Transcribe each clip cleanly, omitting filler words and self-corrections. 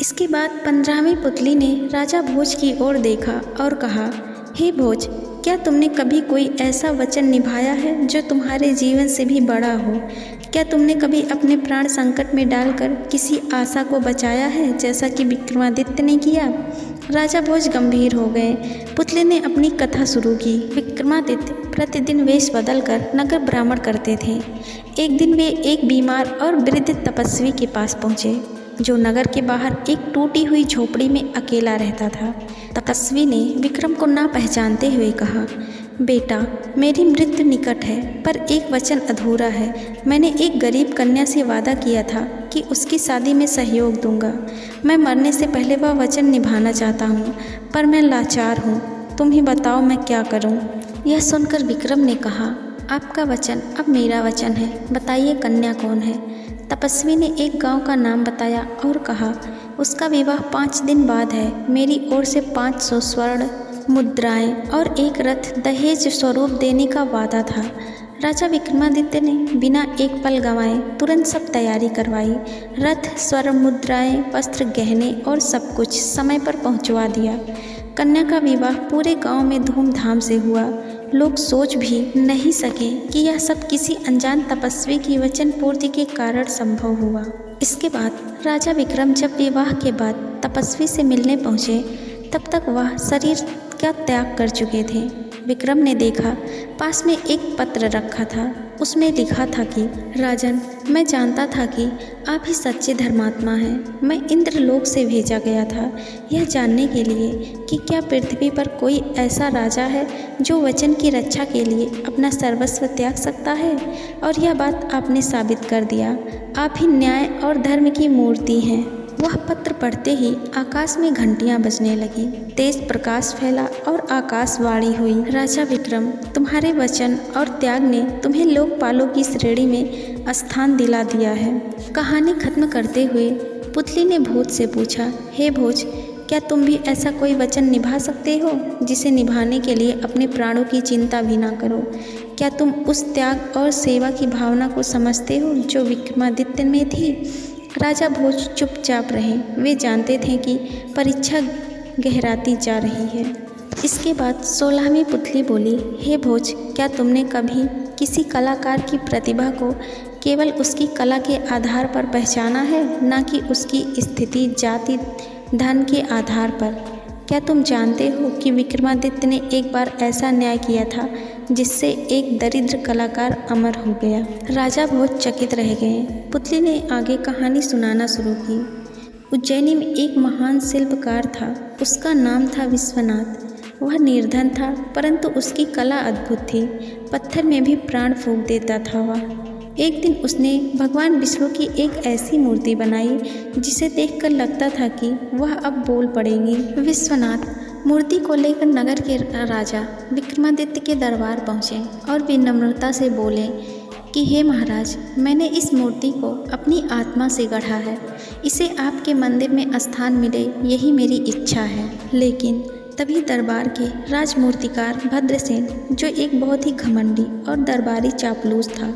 इसके बाद 15वीं पुतली ने राजा भोज की ओर देखा और कहा, हे भोज, क्या तुमने कभी कोई ऐसा वचन निभाया है जो तुम्हारे जीवन से भी बड़ा हो? क्या तुमने कभी अपने प्राण संकट में डालकर किसी आशा को बचाया है, जैसा कि विक्रमादित्य ने किया? राजा भोज गंभीर हो गए। पुतले ने अपनी कथा शुरू की। विक्रमादित्य प्रतिदिन वेश बदलकर नगर भ्रमण करते थे। एक दिन वे एक बीमार और वृद्ध तपस्वी के पास पहुँचे, जो नगर के बाहर एक टूटी हुई झोपड़ी में अकेला रहता था। तपस्वी ने विक्रम को ना पहचानते हुए कहा, बेटा, मेरी मृत्यु निकट है, पर एक वचन अधूरा है। मैंने एक गरीब कन्या से वादा किया था कि उसकी शादी में सहयोग दूंगा। मैं मरने से पहले वह वचन निभाना चाहता हूँ, पर मैं लाचार हूँ। तुम ही बताओ मैं क्या करूँ? यह सुनकर विक्रम ने कहा, आपका वचन अब मेरा वचन है। बताइए, कन्या कौन है? तपस्वी ने एक गांव का नाम बताया और कहा, उसका विवाह 5 दिन बाद है। मेरी ओर से 500 स्वर्ण मुद्राएं और एक रथ दहेज स्वरूप देने का वादा था। राजा विक्रमादित्य ने बिना एक पल गंवाए तुरंत सब तैयारी करवाई। रथ, स्वर्ण मुद्राएं, वस्त्र, गहने और सब कुछ समय पर पहुंचवा दिया। कन्या का विवाह पूरे गांव में धूमधाम से हुआ। लोग सोच भी नहीं सके कि यह सब किसी अनजान तपस्वी की वचन पूर्ति के कारण संभव हुआ। इसके बाद राजा विक्रम जब विवाह के बाद तपस्वी से मिलने पहुँचे, तब तक वह शरीर का त्याग कर चुके थे। विक्रम ने देखा, पास में एक पत्र रखा था। उसमें लिखा था कि राजन, मैं जानता था कि आप ही सच्चे धर्मात्मा हैं। मैं इंद्रलोक से भेजा गया था यह जानने के लिए कि क्या पृथ्वी पर कोई ऐसा राजा है जो वचन की रक्षा के लिए अपना सर्वस्व त्याग सकता है, और यह बात आपने साबित कर दिया। आप ही न्याय और धर्म की मूर्ति हैं। वह पत्र पढ़ते ही आकाश में घंटियां बजने लगी, तेज प्रकाश फैला और आकाशवाणी हुई, राजा विक्रम, तुम्हारे वचन और त्याग ने तुम्हें लोकपालों की श्रेणी में स्थान दिला दिया है। कहानी खत्म करते हुए पुतली ने भोज से पूछा, हे भोज, क्या तुम भी ऐसा कोई वचन निभा सकते हो जिसे निभाने के लिए अपने प्राणों की चिंता भी ना करो? क्या तुम उस त्याग और सेवा की भावना को समझते हो जो विक्रमादित्य में थी? राजा भोज चुपचाप रहे। वे जानते थे कि परीक्षा गहराती जा रही है। इसके बाद 16वीं पुतली बोली, हे भोज, क्या तुमने कभी किसी कलाकार की प्रतिभा को केवल उसकी कला के आधार पर पहचाना है, ना कि उसकी स्थिति, जाति, धन के आधार पर? क्या तुम जानते हो कि विक्रमादित्य ने एक बार ऐसा न्याय किया था जिससे एक दरिद्र कलाकार अमर हो गया? राजा भोज चकित रह गए। पुतली ने आगे कहानी सुनाना शुरू की। उज्जैनी में एक महान शिल्पकार था। उसका नाम था विश्वनाथ। वह निर्धन था, परंतु उसकी कला अद्भुत थी। पत्थर में भी प्राण फूंक देता था वह। एक दिन उसने भगवान विष्णु की एक ऐसी मूर्ति बनाई जिसे देखकर लगता था कि वह अब बोल पड़ेगी। विश्वनाथ मूर्ति को लेकर नगर के राजा विक्रमादित्य के दरबार पहुँचे और विनम्रता से बोले कि हे महाराज, मैंने इस मूर्ति को अपनी आत्मा से गढ़ा है। इसे आपके मंदिर में स्थान मिले, यही मेरी इच्छा है। लेकिन तभी दरबार के राजमूर्तिकार भद्रसेन, जो एक बहुत ही घमंडी और दरबारी चापलूस था,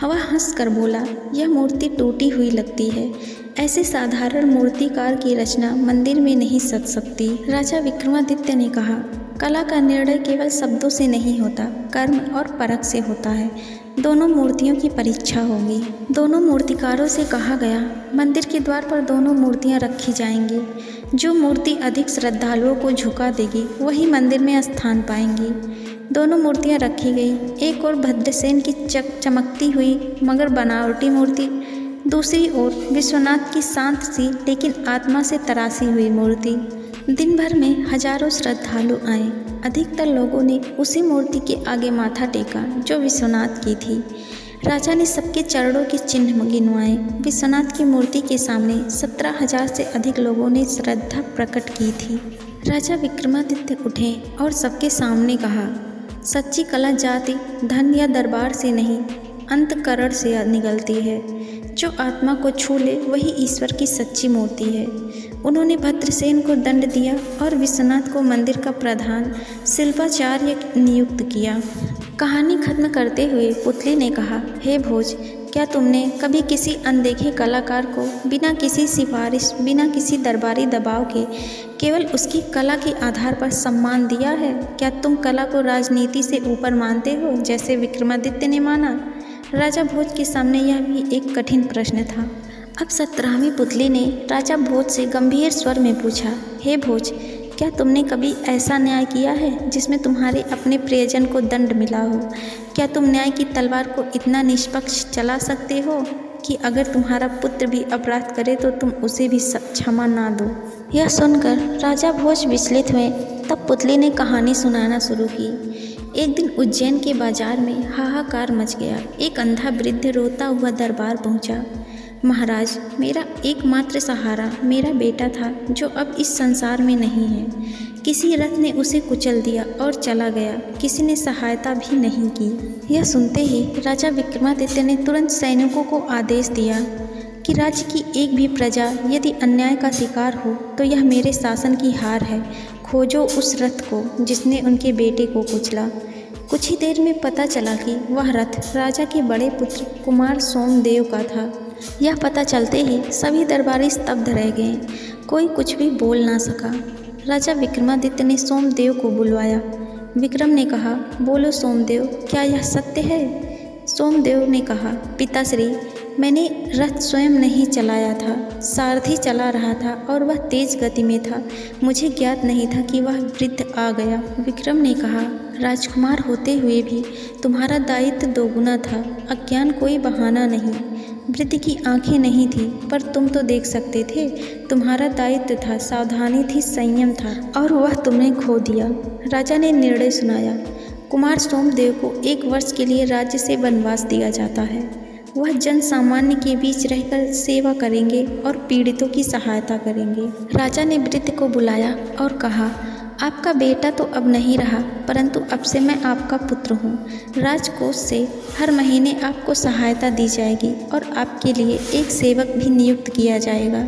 वह हंसकर बोला, यह मूर्ति टूटी हुई लगती है। ऐसे साधारण मूर्तिकार की रचना मंदिर में नहीं सज सकती। राजा विक्रमादित्य ने कहा, कला का निर्णय केवल शब्दों से नहीं होता, कर्म और परख से होता है। दोनों मूर्तियों की परीक्षा होगी। दोनों मूर्तिकारों से कहा गया, मंदिर के द्वार पर दोनों मूर्तियां रखी जाएंगी। जो मूर्ति अधिक श्रद्धालुओं को झुका देगी वही मंदिर में स्थान पाएंगी। दोनों मूर्तियां रखी गई। एक और भद्रसेन की चमकती हुई मगर बनावटी मूर्ति, दूसरी ओर विश्वनाथ की शांत सी लेकिन आत्मा से तरासी हुई मूर्ति। दिन भर में हजारों श्रद्धालु आए। अधिकतर लोगों ने उसी मूर्ति के आगे माथा टेका जो विश्वनाथ की थी। राजा ने सबके चरणों के चिन्ह गिनवाए। विश्वनाथ की मूर्ति के सामने 17,000 से अधिक लोगों ने श्रद्धा प्रकट की थी। राजा विक्रमादित्य उठे और सबके सामने कहा, सच्ची कला जाति, धन या दरबार से नहीं, अंतःकरण से निकलती है। जो आत्मा को छू ले वही ईश्वर की सच्ची मूर्ति है। उन्होंने भद्रसेन को दंड दिया और विश्वनाथ को मंदिर का प्रधान शिल्पाचार्य नियुक्त किया। कहानी खत्म करते हुए पुतली ने कहा, हे भोज, क्या तुमने कभी किसी अनदेखे कलाकार को बिना किसी सिफारिश, बिना किसी दरबारी दबाव के केवल उसकी कला के आधार पर सम्मान दिया है? क्या तुम कला को राजनीति से ऊपर मानते हो, जैसे विक्रमादित्य ने माना? राजा भोज के सामने यह भी एक कठिन प्रश्न था। अब 17वीं पुतली ने राजा भोज से गंभीर स्वर में पूछा, हे भोज, क्या तुमने कभी ऐसा न्याय किया है जिसमें तुम्हारे अपने प्रियजन को दंड मिला हो? क्या तुम न्याय की तलवार को इतना निष्पक्ष चला सकते हो कि अगर तुम्हारा पुत्र भी अपराध करे तो तुम उसे भी क्षमा ना दो? यह सुनकर राजा भोज विचलित हुए। तब पुतली ने कहानी सुनाना शुरू की। एक दिन उज्जैन के बाजार में हाहाकार मच गया। एक अंधा वृद्ध रोता हुआ दरबार पहुंचा। महाराज, मेरा एकमात्र सहारा मेरा बेटा था जो अब इस संसार में नहीं है। किसी रथ ने उसे कुचल दिया और चला गया। किसी ने सहायता भी नहीं की। यह सुनते ही राजा विक्रमादित्य ने तुरंत सैनिकों को आदेश दिया कि राज्य की एक भी प्रजा यदि अन्याय का शिकार हो तो यह मेरे शासन की हार है। खोजो उस रथ को जिसने उनके बेटे को कुचला। कुछ ही देर में पता चला कि वह रथ राजा के बड़े पुत्र कुमार सोमदेव का था। यह पता चलते ही सभी दरबारी स्तब्ध रह गए। कोई कुछ भी बोल ना सका। राजा विक्रमादित्य ने सोमदेव को बुलवाया। विक्रम ने कहा, बोलो सोमदेव, क्या यह सत्य है? सोमदेव ने कहा, पिताश्री, मैंने रथ स्वयं नहीं चलाया था, सारथी चला रहा था और वह तेज गति में था। मुझे ज्ञात नहीं था कि वह वृद्ध आ गया। विक्रम ने कहा, राजकुमार होते हुए भी तुम्हारा दायित्व दोगुना था। अज्ञान कोई बहाना नहीं। वृद्ध की आंखें नहीं थी पर तुम तो देख सकते थे। तुम्हारा दायित्व था, सावधानी थी, संयम था और वह तुमने खो दिया। राजा ने निर्णय सुनाया। कुमार सोमदेव को 1 वर्ष के लिए राज्य से वनवास दिया जाता है। वह जन सामान्य के बीच रहकर सेवा करेंगे और पीड़ितों की सहायता करेंगे। राजा ने वृद्ध को बुलाया और कहा, आपका बेटा तो अब नहीं रहा, परंतु अब से मैं आपका पुत्र हूँ। राजकोष से हर महीने आपको सहायता दी जाएगी और आपके लिए एक सेवक भी नियुक्त किया जाएगा।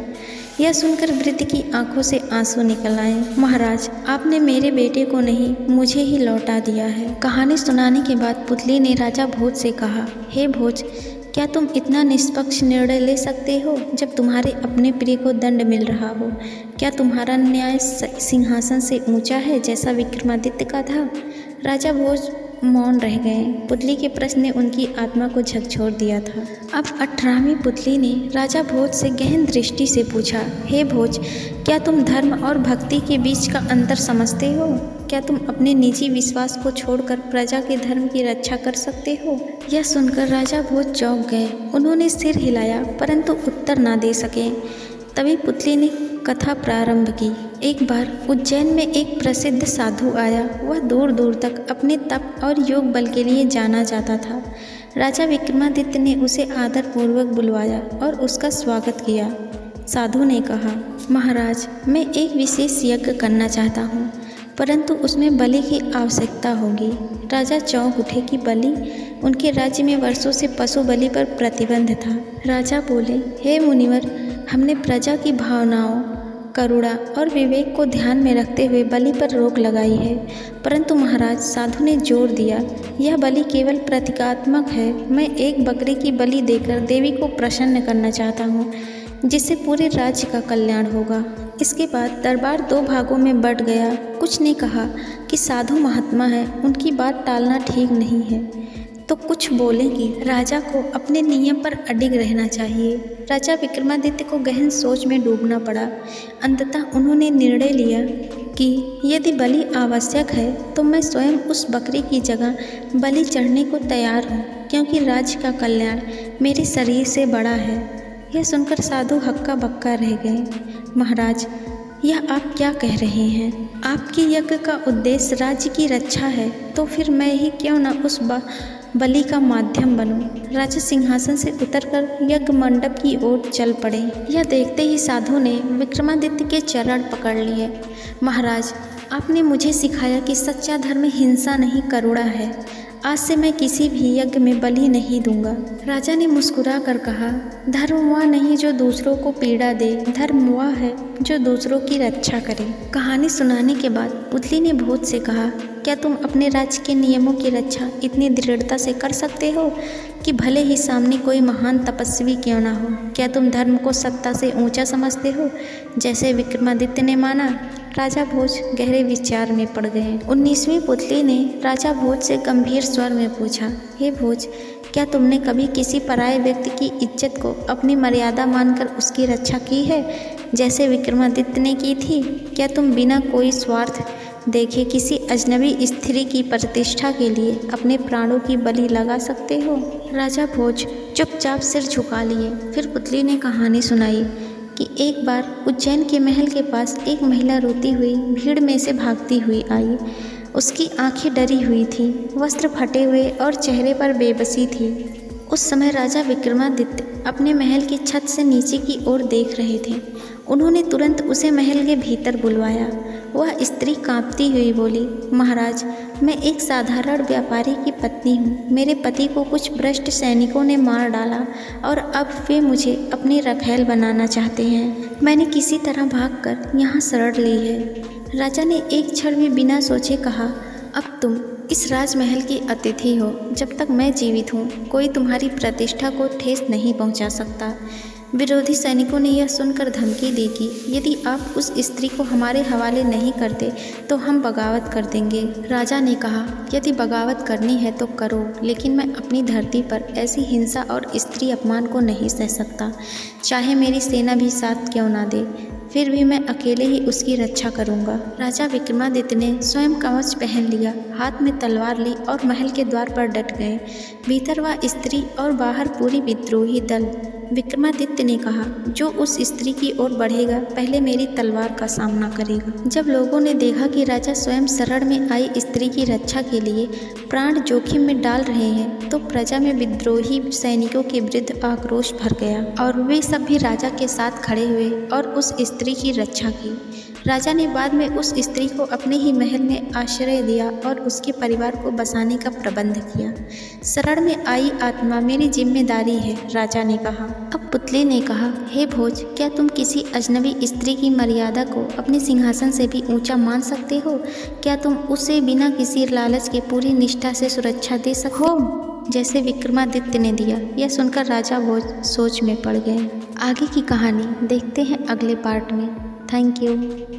यह सुनकर वृद्ध की आंखों से आंसू निकल आए। महाराज, आपने मेरे बेटे को नहीं, मुझे ही लौटा दिया है। कहानी सुनाने के बाद पुतली ने राजा भोज से कहा, हे भोज, क्या तुम इतना निष्पक्ष निर्णय ले सकते हो जब तुम्हारे अपने प्रिय को दंड मिल रहा हो? क्या तुम्हारा न्याय सिंहासन से ऊंचा है जैसा विक्रमादित्य का था? राजा भोज मौन रह गए। पुतली के प्रश्न ने उनकी आत्मा को झकझोर दिया था। अब 18वीं पुतली ने राजा भोज से गहन दृष्टि से पूछा, हे भोज, क्या तुम धर्म और भक्ति के बीच का अंतर समझते हो? क्या तुम अपने निजी विश्वास को छोड़कर प्रजा के धर्म की रक्षा कर सकते हो? यह सुनकर राजा भोज चौंक गए। उन्होंने सिर हिलाया परंतु उत्तर ना दे सके। तभी पुतली ने कथा प्रारंभ की। एक बार उज्जैन में एक प्रसिद्ध साधु आया। वह दूर दूर तक अपने तप और योग बल के लिए जाना जाता था। राजा विक्रमादित्य ने उसे आदरपूर्वक बुलवाया और उसका स्वागत किया। साधु ने कहा, महाराज, मैं एक विशेष यज्ञ करना चाहता हूँ, परंतु उसमें बलि की आवश्यकता होगी। राजा चौंक उठे कि बलि? उनके राज्य में वर्षों से पशु बलि पर प्रतिबंध था। राजा बोले, हे मुनिवर, हमने प्रजा की भावनाओं, करुणा और विवेक को ध्यान में रखते हुए बलि पर रोक लगाई है। परंतु महाराज, साधु ने जोर दिया, यह बलि केवल प्रतीकात्मक है। मैं एक बकरी की बलि देकर देवी को प्रसन्न करना चाहता हूँ, जिससे पूरे राज्य का कल्याण होगा। इसके बाद दरबार 2 भागों में बंट गया। कुछ ने कहा कि साधु महात्मा है, उनकी बात टालना ठीक नहीं है, तो कुछ बोले कि राजा को अपने नियम पर अडिग रहना चाहिए। राजा विक्रमादित्य को गहन सोच में डूबना पड़ा। अंततः उन्होंने निर्णय लिया कि यदि बलि आवश्यक है तो मैं स्वयं उस बकरी की जगह बलि चढ़ने को तैयार हूँ, क्योंकि राज्य का कल्याण मेरे शरीर से बड़ा है। यह सुनकर साधु हक्का बक्का रह गए। महाराज, यह आप क्या कह रहे हैं? आपके यज्ञ का उद्देश्य राज्य की रक्षा है, तो फिर मैं ही क्यों न उस बलि का माध्यम बनूं? राजा सिंहासन से उतरकर यज्ञ मंडप की ओर चल पड़े। यह देखते ही साधु ने विक्रमादित्य के चरण पकड़ लिए। महाराज, आपने मुझे सिखाया कि सच्चा धर्म हिंसा नहीं, करुणा है। आज से मैं किसी भी यज्ञ में बलि नहीं दूंगा। राजा ने मुस्कुरा कर कहा, धर्म वह नहीं जो दूसरों को पीड़ा दे, धर्म वह है जो दूसरों की रक्षा करे। कहानी सुनाने के बाद पुतली ने भोज से कहा, क्या तुम अपने राज्य के नियमों की रक्षा इतनी दृढ़ता से कर सकते हो कि भले ही सामने कोई महान तपस्वी क्यों ना हो? क्या तुम धर्म को सत्ता से ऊंचा समझते हो जैसे विक्रमादित्य ने माना? राजा भोज गहरे विचार में पड़ गए। 19वीं पुतली ने राजा भोज से गंभीर स्वर में पूछा, हे भोज, क्या तुमने कभी किसी पराये व्यक्ति की इज्जत को अपनी मर्यादा मानकर उसकी रक्षा की है जैसे विक्रमादित्य ने की थी? क्या तुम बिना कोई स्वार्थ देखे किसी अजनबी स्त्री की प्रतिष्ठा के लिए अपने प्राणों की बलि लगा सकते हो? राजा भोज चुपचाप सिर झुका लिए। फिर पुतली ने कहानी सुनाई कि एक बार उज्जैन के महल के पास एक महिला रोती हुई भीड़ में से भागती हुई आई। उसकी आंखें डरी हुई थीं, वस्त्र फटे हुए और चेहरे पर बेबसी थी। उस समय राजा विक्रमादित्य अपने महल की छत से नीचे की ओर देख रहे थे। उन्होंने तुरंत उसे महल के भीतर बुलवाया। वह स्त्री कांपती हुई बोली, महाराज, मैं एक साधारण व्यापारी की पत्नी हूँ। मेरे पति को कुछ भ्रष्ट सैनिकों ने मार डाला और अब वे मुझे अपनी रखैल बनाना चाहते हैं। मैंने किसी तरह भागकर यहाँ शरण ली है। राजा ने एक क्षण भी बिना सोचे कहा, अब तुम इस राजमहल की अतिथि हो। जब तक मैं जीवित हूँ कोई तुम्हारी प्रतिष्ठा को ठेस नहीं पहुँचा सकता। विरोधी सैनिकों ने यह सुनकर धमकी दी कि यदि आप उस स्त्री को हमारे हवाले नहीं करते तो हम बगावत कर देंगे। राजा ने कहा, यदि बगावत करनी है तो करो, लेकिन मैं अपनी धरती पर ऐसी हिंसा और स्त्री अपमान को नहीं सह सकता। चाहे मेरी सेना भी साथ क्यों ना दे, फिर भी मैं अकेले ही उसकी रक्षा करूंगा। राजा विक्रमादित्य ने स्वयं कवच पहन लिया, हाथ में तलवार ली और महल के द्वार पर डट गए। भीतर वह स्त्री और बाहर पूरी विद्रोही दल। विक्रमादित्य ने कहा, जो उस स्त्री की ओर बढ़ेगा पहले मेरी तलवार का सामना करेगा। जब लोगों ने देखा कि राजा स्वयं शरण में आई स्त्री की रक्षा के लिए प्राण जोखिम में डाल रहे हैं तो प्रजा में विद्रोही सैनिकों के विरुद्ध आक्रोश भर गया और वे सब भी राजा के साथ खड़े हुए और उस स्त्री की रक्षा की। राजा ने बाद में उस स्त्री को अपने ही महल में आश्रय दिया और उसके परिवार को बसाने का प्रबंध किया। शरण में आई आत्मा मेरी जिम्मेदारी है, राजा ने कहा। अब पुतली ने कहा, हे भोज, क्या तुम किसी अजनबी स्त्री की मर्यादा को अपने सिंहासन से भी ऊंचा मान सकते हो? क्या तुम उसे बिना किसी लालच के पूरी निष्ठा से सुरक्षा दे सकते हो जैसे विक्रमादित्य ने दिया? यह सुनकर राजा भोज सोच में पड़ गए। आगे की कहानी देखते हैं अगले पार्ट में। Thank you.